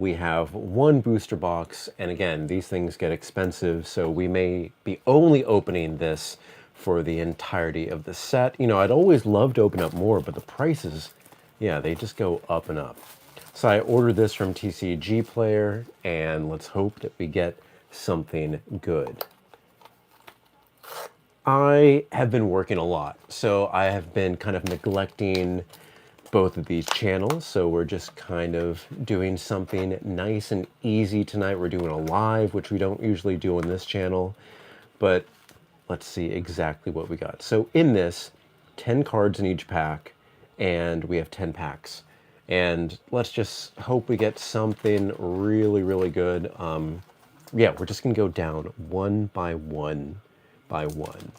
We have one booster box, and again, these things get expensive, so we may be only opening this for the entirety of the set. You know, I'd always love to open up more, but the prices, yeah, they just go up and up. So I ordered this from TCG Player, and let's hope that we get something good. I have been working a lot, so I have been kind of neglecting both of these channels, so we're just kind of doing something nice and easy tonight. We're doing a live, which we don't usually do on this channel, but let's see exactly what we got. So in this, 10 cards in each pack, and we have 10 packs. And let's just hope we get something really, really good. Yeah, we're just gonna go down one by one by one.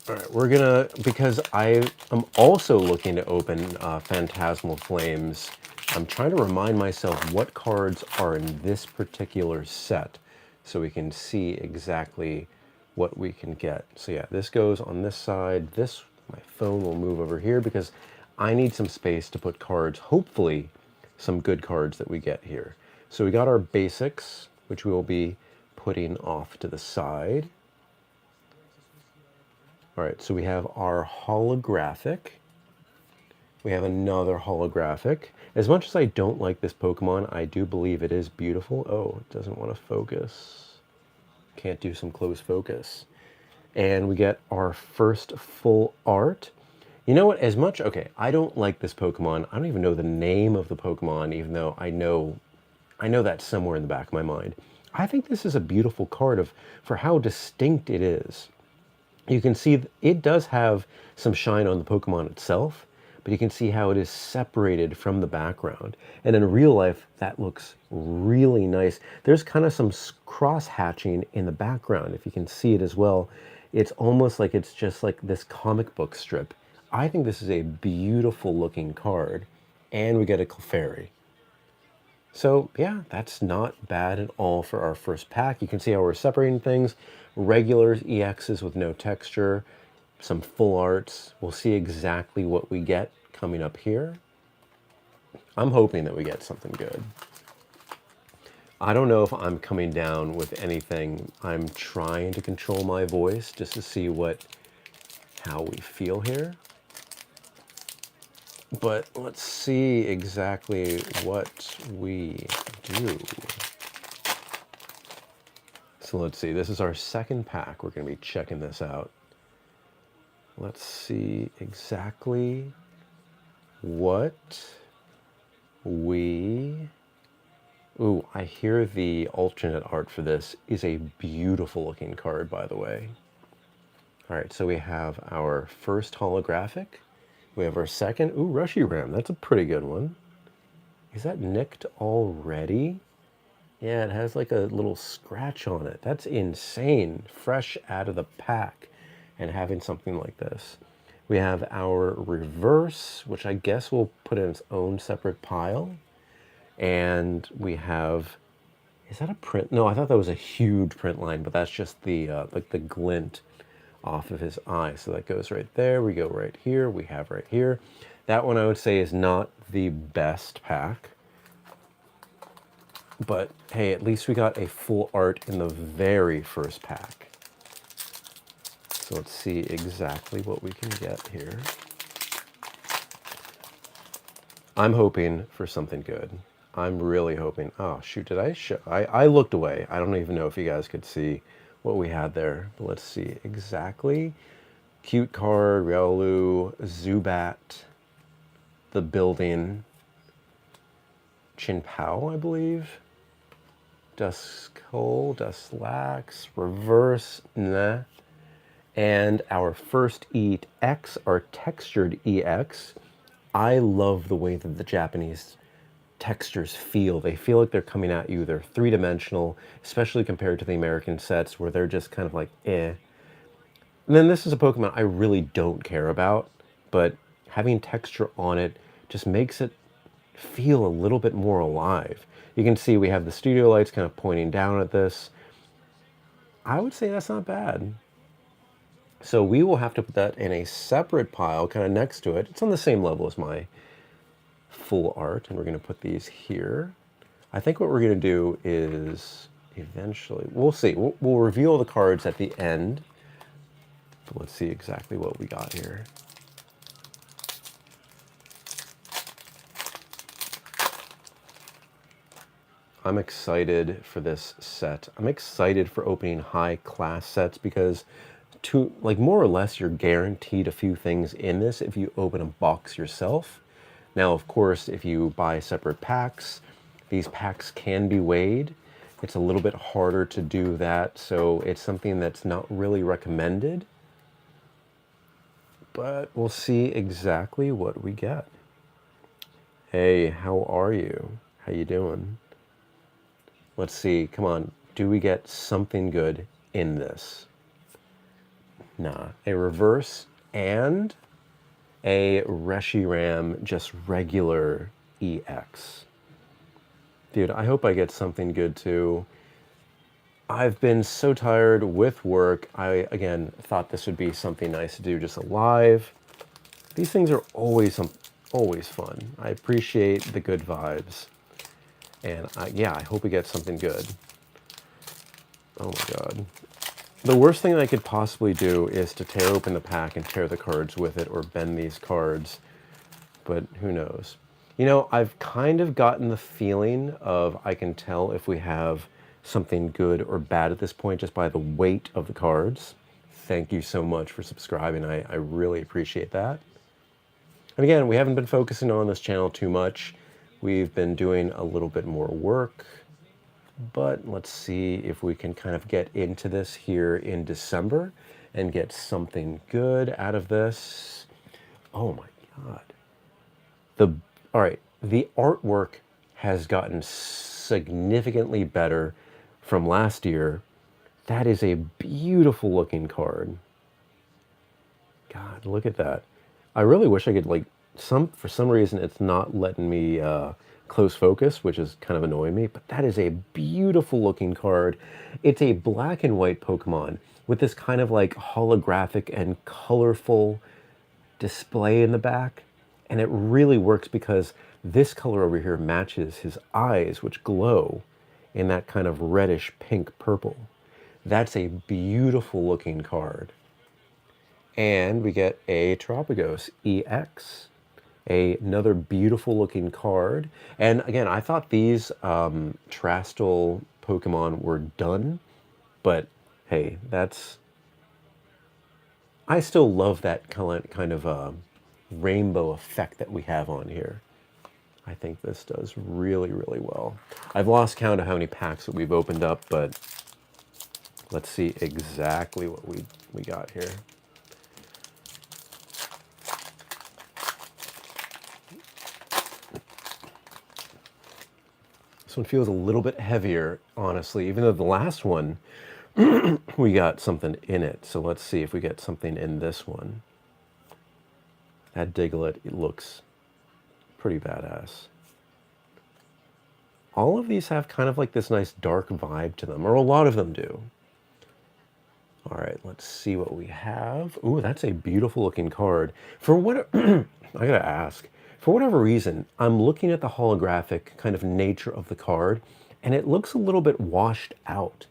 All right, we're gonna, because I am also looking to open Phantasmal Flames, I'm trying to remind myself what cards are in this particular set so we can see exactly what we can get. So yeah, this goes on this side. This, my phone will move over here because I need some space to put cards, hopefully some good cards that we get here. So we got our basics, which we will be putting off to the side. All right, so we have our holographic. We have another holographic. As much as I don't like this Pokemon, I do believe it is beautiful. Oh, it doesn't want to focus. Can't do some close focus. And we get our first full art. You know what, as much, okay, I don't like this Pokemon. I don't even know the name of the Pokemon, even though I know that somewhere in the back of my mind. I think this is a beautiful card for how distinct it is. You can see it does have some shine on the Pokemon itself, but you can see how it is separated from the background. And in real life, that looks really nice. There's kind of some cross hatching in the background, if you can see it as well. It's almost like it's just like this comic book strip. I think this is a beautiful looking card. And we get a Clefairy. So yeah, that's not bad at all for our first pack. You can see how we're separating things. Regulars, EXs with no texture, some full arts. We'll see exactly what we get coming up here. I'm hoping that we get something good. I don't know if I'm coming down with anything. I'm trying to control my voice just to see how we feel here. But let's see exactly what we do. So let's see, this is our second pack. We're going to be checking this out. Let's see exactly what we... Ooh, I hear the alternate art for this is a beautiful looking card, by the way. All right, so we have our first holographic. We have our second. Ooh, Reshiram. That's a pretty good one. Is that nicked already? Yeah, it has like a little scratch on it. That's insane. Fresh out of the pack and having something like this. We have our reverse, which I guess we'll put in its own separate pile. And we have, is that a print? No, I thought that was a huge print line, but that's just the like the glint off of his eye. So that goes right there. We go right here. We have right here. That one I would say is not the best pack. But hey, at least we got a full art in the very first pack. So let's see exactly what we can get here. I'm hoping for something good. I'm really hoping. Oh, shoot, did I show? I looked away. I don't even know if you guys could see what we had there. But let's see exactly. Cute card, Riolu, Zubat, the building, Chinpao, I believe. Duskull, Dusklax, reverse, nah. And our first EX, our textured EX. I love the way that the Japanese textures feel. They feel like they're coming at you. They're three-dimensional, especially compared to the American sets where they're just kind of like, eh. And then this is a Pokemon I really don't care about, but having texture on it just makes it feel a little bit more alive. You can see we have the studio lights kind of pointing down at this. I would say that's not bad. So we will have to put that in a separate pile kind of next to it. It's on the same level as my full art, and we're going to put these here. I think what we're going to do is eventually, we'll see. We'll reveal the cards at the end. But let's see exactly what we got here. I'm excited for this set. I'm excited for opening high class sets because like more or less you're guaranteed a few things in this if you open a box yourself. Now, of course, if you buy separate packs, these packs can be weighed. It's a little bit harder to do that, so it's something that's not really recommended. But we'll see exactly what we get. Hey, how are you? How you doing? Let's see, come on. Do we get something good in this? Nah, a reverse and a Reshiram, just regular EX. Dude, I hope I get something good too. I've been so tired with work. I, again, thought this would be something nice to do just live. These things are always fun. I appreciate the good vibes. And yeah, I hope we get something good. Oh my God. The worst thing I could possibly do is to tear open the pack and tear the cards with it or bend these cards. But who knows? You know, I've kind of gotten the feeling of I can tell if we have something good or bad at this point just by the weight of the cards. Thank you so much for subscribing. I really appreciate that. And again, we haven't been focusing on this channel too much. We've been doing a little bit more work, but let's see if we can kind of get into this here in December and get something good out of this. Oh my God. All right, the artwork has gotten significantly better from last year. That is a beautiful looking card. God, look at that. I really wish I could, like, for some reason it's not letting me close focus, which is kind of annoying me, but that is a beautiful looking card. It's a black and white Pokemon with this kind of like holographic and colorful display in the back. And it really works because this color over here matches his eyes, which glow in that kind of reddish pink purple. That's a beautiful looking card. And we get a Tropicos EX, another beautiful looking card. And again, I thought these Trastal Pokemon were done, but hey, I still love that kind of rainbow effect that we have on here. I think this does really, really well. I've lost count of how many packs that we've opened up, but let's see exactly what we got here. This one feels a little bit heavier, honestly, even though the last one, we got something in it. So let's see if we get something in this one. That Diglett, it looks pretty badass. All of these have kind of like this nice dark vibe to them, or a lot of them do. All right, let's see what we have. Ooh, that's a beautiful looking card. For what, I gotta ask, for whatever reason, I'm looking at the holographic kind of nature of the card, and it looks a little bit washed out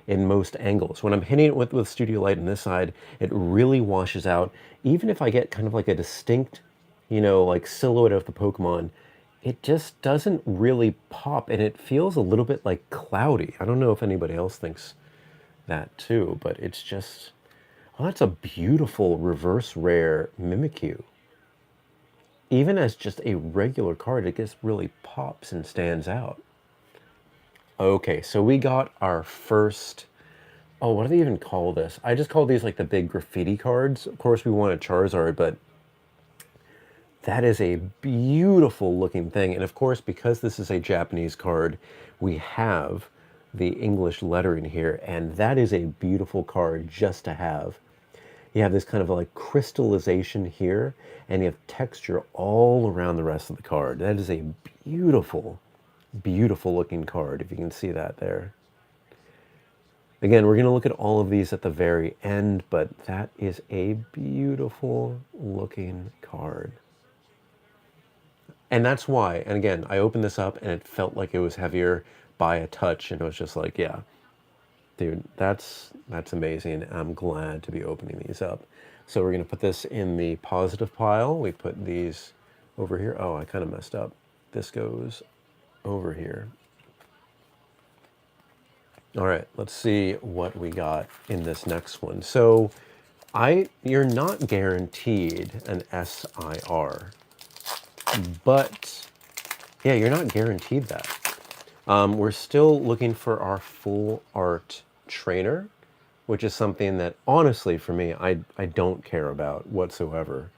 in most angles. When I'm hitting it with Studio Light on this side, it really washes out. Even if I get kind of like a distinct, you know, like silhouette of the Pokemon, it just doesn't really pop, and it feels a little bit like cloudy. I don't know if anybody else thinks that too, but it's just, oh, that's a beautiful reverse rare Mimikyu. Even as just a regular card, it just really pops and stands out. Okay, so we got our first, oh, what do they even call this? I just call these like the big graffiti cards. Of course, we want a Charizard, but that is a beautiful looking thing. And of course, because this is a Japanese card, we have the English lettering here, and that is a beautiful card just to have. You have this kind of like crystallization here, and you have texture all around the rest of the card. That is a beautiful, beautiful looking card, if you can see that there. Again, we're going to look at all of these at the very end, but that is a beautiful looking card. And that's why, and again, I opened this up and it felt like it was heavier by a touch, and it was just like, yeah, dude, that's amazing. I'm glad to be opening these up. So we're gonna put this in the positive pile. We put these over here. Oh, I kind of messed up. This goes over here. All right, let's see what we got in this next one. So you're not guaranteed an SIR, but yeah, you're not guaranteed that. We're still looking for our full art trainer, which is something that honestly for me, I don't care about whatsoever.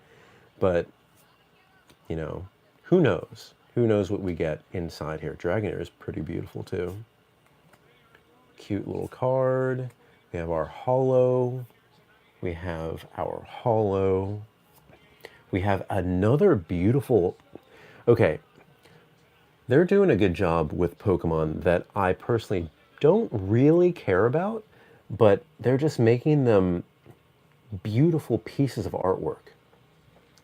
But, you know, who knows? Who knows what we get inside here? Dragonair is pretty beautiful too. Cute little card. We have our holo. We have our holo. We have another beautiful... Okay, they're doing a good job with Pokemon that I personally don't really care about, but they're just making them beautiful pieces of artwork.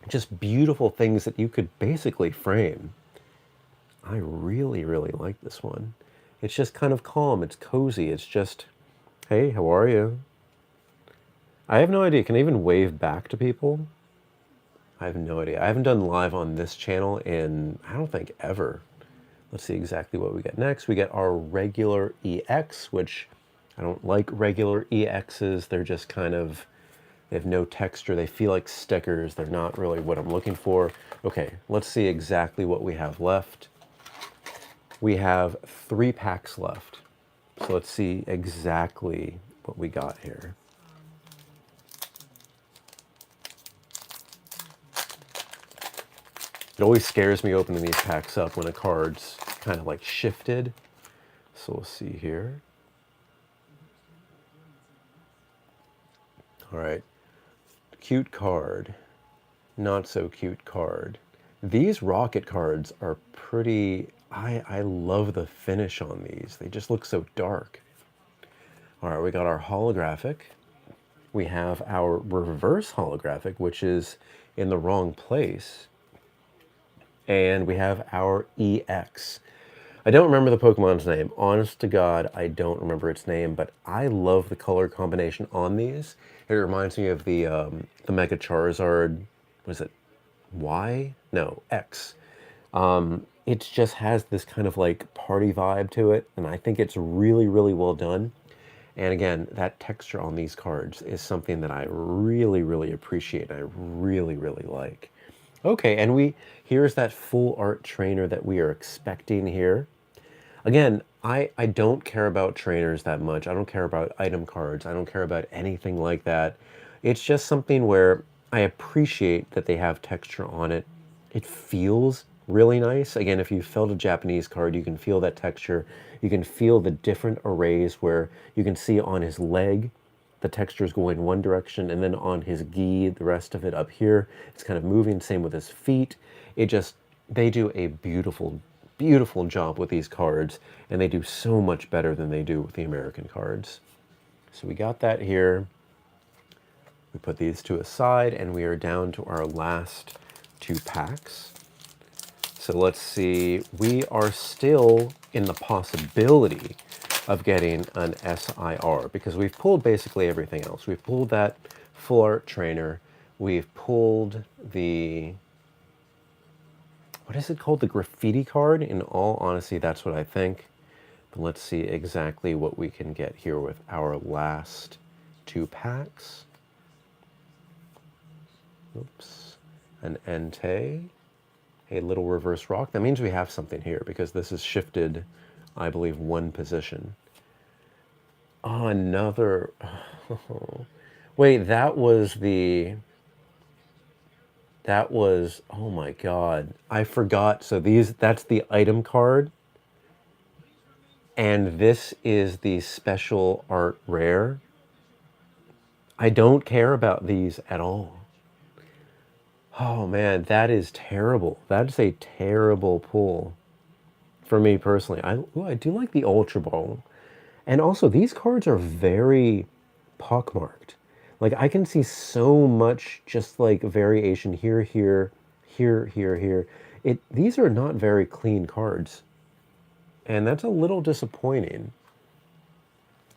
Just beautiful things that you could basically frame. I really, really like this one. It's just kind of calm. It's cozy. It's just, hey, how are you? I have no idea. Can I even wave back to people? I have no idea. I haven't done live on this channel in, I don't think, ever. Let's see exactly what we get next. We get our regular EX, which I don't like regular EXs. They're just kind of, they have no texture. They feel like stickers. They're not really what I'm looking for. Okay, let's see exactly what we have left. We have 3 packs left. So let's see exactly what we got here. It always scares me opening these packs up when a card's kind of like shifted. So we'll see here. All right, cute card, not so cute card. These rocket cards are pretty, I love the finish on these. They just look so dark. All right, we got our holographic. We have our reverse holographic, which is in the wrong place. And we have our EX. I don't remember the Pokemon's name. Honest to God, I don't remember its name, but I love the color combination on these. It reminds me of the Mega Charizard, was it Y? No, X. It just has this kind of like party vibe to it, and I think it's really, really well done. And again, that texture on these cards is something that I really, really appreciate. I really, really like. Okay, and here's that full art trainer that we are expecting here. Again, I don't care about trainers that much. I don't care about item cards. I don't care about anything like that. It's just something where I appreciate that they have texture on it. It feels really nice. Again, if you felt a Japanese card, you can feel that texture. You can feel the different arrays where you can see on his leg, the texture is going one direction, and then on his gi, the rest of it up here, it's kind of moving. Same with his feet. They do a beautiful, beautiful job with these cards, and they do so much better than they do with the American cards. So we got that here. We put these to a side, and we are down to our last 2 packs. So let's see, we are still in the possibility of getting an SIR because we've pulled basically everything else. We've pulled that full art trainer. We've pulled the, what is it called? The graffiti card. In all honesty, that's what I think. But let's see exactly what we can get here with our last 2 packs. Oops, an Entei, a little reverse rock. That means we have something here because this is shifted, I believe, 1 position. Oh, another. Oh. Wait, that was, oh my God. I forgot. So that's the item card. And this is the special art rare. I don't care about these at all. Oh man, that is terrible. That's a terrible pull for me personally. I do like the Ultra Ball. And also, these cards are very pockmarked. Like, I can see so much just like variation here, here, here, here, here. These are not very clean cards, and that's a little disappointing.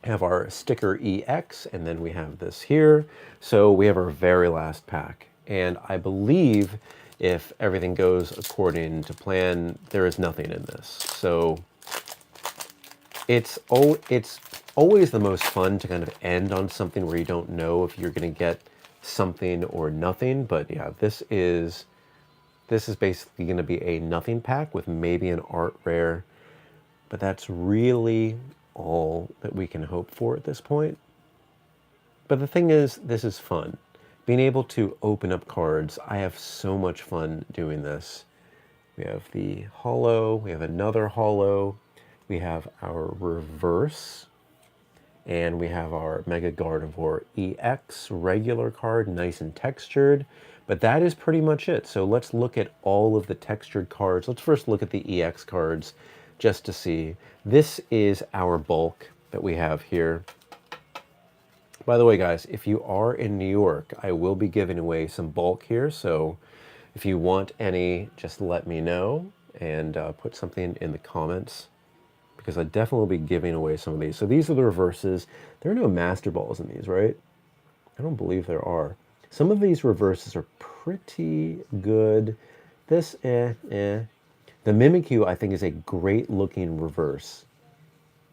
Have our sticker EX, and then we have this here. So we have our very last pack. And I believe if everything goes according to plan, there is nothing in this. So it's always the most fun to kind of end on something where you don't know if you're going to get something or nothing. But yeah, this is basically going to be a nothing pack with maybe an art rare. But that's really all that we can hope for at this point. But the thing is, this is fun. Being able to open up cards, I have so much fun doing this. We have the holo, we have another holo, we have our reverse, and we have our Mega Gardevoir EX regular card, nice and textured. But that is pretty much it. So let's look at all of the textured cards. Let's first look at the EX cards just to see. This is our bulk that we have here. By the way, guys, if you are in New York, I will be giving away some bulk here. So if you want any, just let me know and put something in the comments, because I definitely will be giving away some of these. So these are the reverses. There are no Master Balls in these, right? I don't believe there are. Some of these reverses are pretty good. This, eh. The Mimikyu, I think, is a great looking reverse.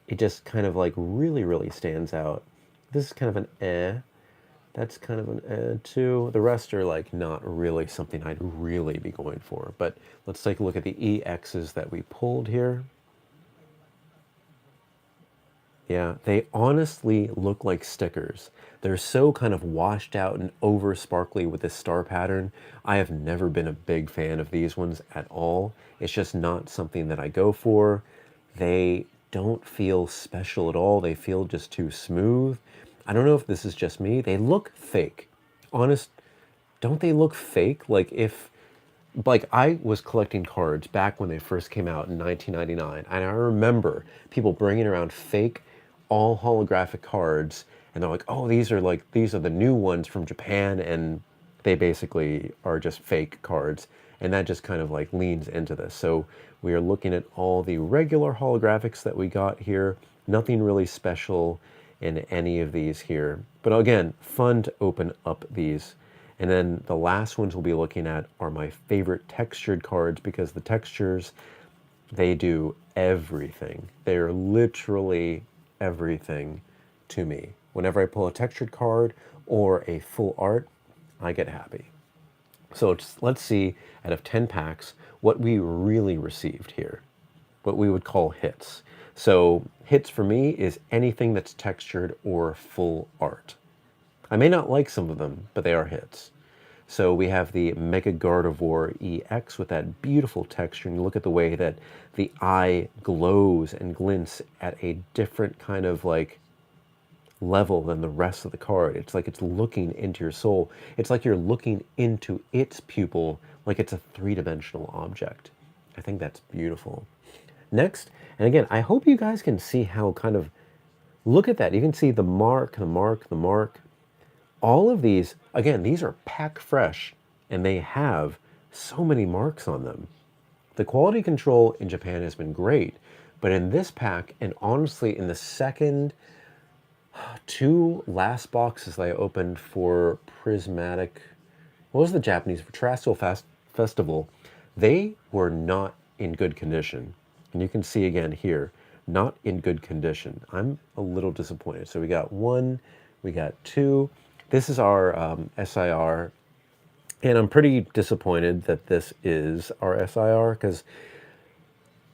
It just kind of like really, really stands out. This is kind of an eh. That's kind of an eh too. The rest are like not really something I'd really be going for. But let's take a look at the EXs that we pulled here. Yeah, they honestly look like stickers. They're so kind of washed out and over sparkly with this star pattern. I have never been a big fan of these ones at all. It's just not something that I go for. They don't feel special at all. They feel just too smooth. I don't know if this is just me. They look fake. Honest, don't they look fake? Like I was collecting cards back when they first came out in 1999, and I remember people bringing around fake all holographic cards, and they're like, oh, these are the new ones from Japan, and they basically are just fake cards. And that just kind of like leans into this. So we are looking at all the regular holographics that we got here. Nothing really special in any of these here. But again, fun to open up these. And then the last ones we'll be looking at are my favorite textured cards, because the textures, they do everything. They're literally everything to me. Whenever I pull a textured card or a full art, I get happy. So let's see, out of 10 packs, what we really received here, what we would call hits. So hits for me is anything that's textured or full art. I may not like some of them, but they are hits. So we have the Mega Gardevoir EX with that beautiful texture, and you look at the way that the eye glows and glints at a different kind of like level than the rest of the card. It's like it's looking into your soul. It's like you're looking into its pupil, like it's a three-dimensional object. I think that's beautiful. Next, and again, I hope you guys can see how kind of, look at that. You can see the mark, the mark, the mark. All of these, again, these are pack fresh, and they have so many marks on them. The quality control in Japan has been great, but in this pack, and honestly in the second two last boxes that I opened for Prismatic, what was the Japanese, for Terrestrial Festival, they were not in good condition. And you can see again here, not in good condition. I'm a little disappointed. So we got one, we got two. This is our SIR, and I'm pretty disappointed that this is our SIR, because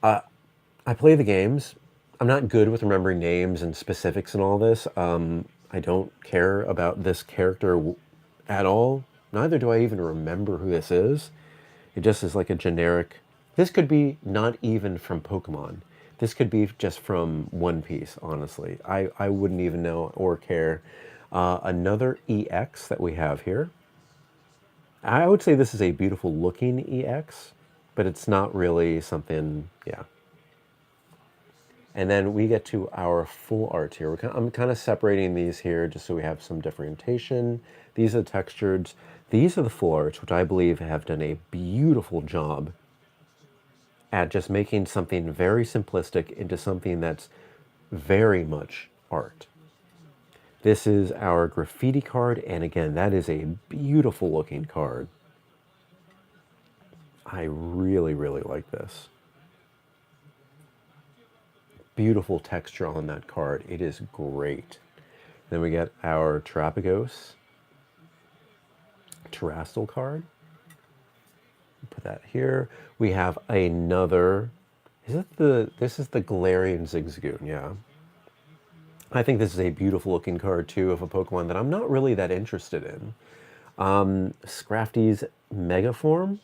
I play the games. I'm not good with remembering names and specifics and all this. I don't care about this character at all. Neither do I even remember who this is. It just is like a generic. This could be not even from Pokemon. This could be just from One Piece, honestly. I wouldn't even know or care. Another EX that we have here. I would say this is a beautiful looking EX, but it's not really something, yeah. And then we get to our full art here. I'm kind of separating these here just so we have some differentiation. These are the textured. These are the full arts, which I believe have done a beautiful job at just making something very simplistic into something that's very much art. This is our graffiti card, and again, that is a beautiful looking card. I really, really like this. Beautiful texture on that card. It is great. Then we get our Terrapagos Terrastal card. Put that here. We have another, this is the Galarian Zigzagoon, yeah. I think this is a beautiful looking card too of a Pokemon that I'm not really that interested in. Scrafty's Megaform.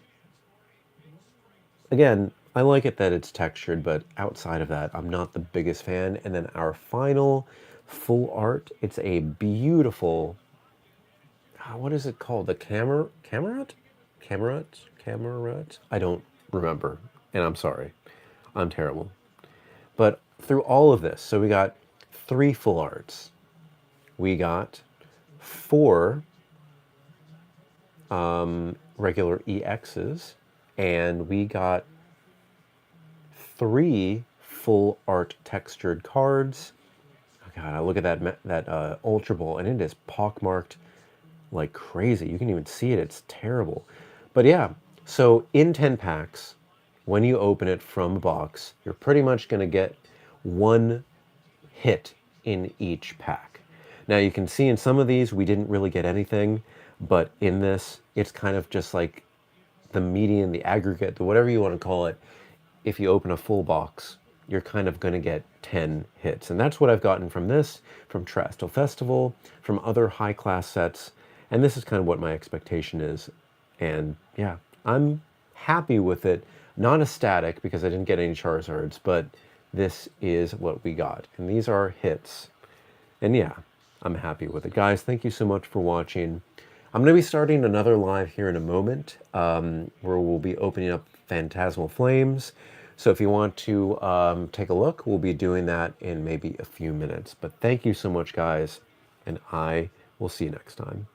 Again, I like it that it's textured, but outside of that, I'm not the biggest fan. And then our final full art, it's a beautiful, what is it called? The Camerot? Camerot? I don't remember, and I'm sorry. I'm terrible. But through all of this, so we got 3 full arts. We got 4 regular EXs, and we got 3 full art textured cards. Oh God, I look at that Ultra Ball, and it is pockmarked like crazy. You can even see it. It's terrible. But yeah, so in 10 packs, when you open it from a box, you're pretty much going to get 1 hit in each pack. Now you can see in some of these we didn't really get anything, but in this it's kind of just like the median, the aggregate, the whatever you want to call it. If you open a full box, you're kind of going to get 10 hits. And that's what I've gotten from this, from Terrastal Festival, from other high-class sets, and this is kind of what my expectation is. And yeah, I'm happy with it. Not ecstatic because I didn't get any Charizards, but this is what we got. And these are hits. And yeah, I'm happy with it. Guys, thank you so much for watching. I'm going to be starting another live here in a moment where we'll be opening up Phantasmal Flames. So if you want to take a look, we'll be doing that in maybe a few minutes. But thank you so much, guys, and I will see you next time.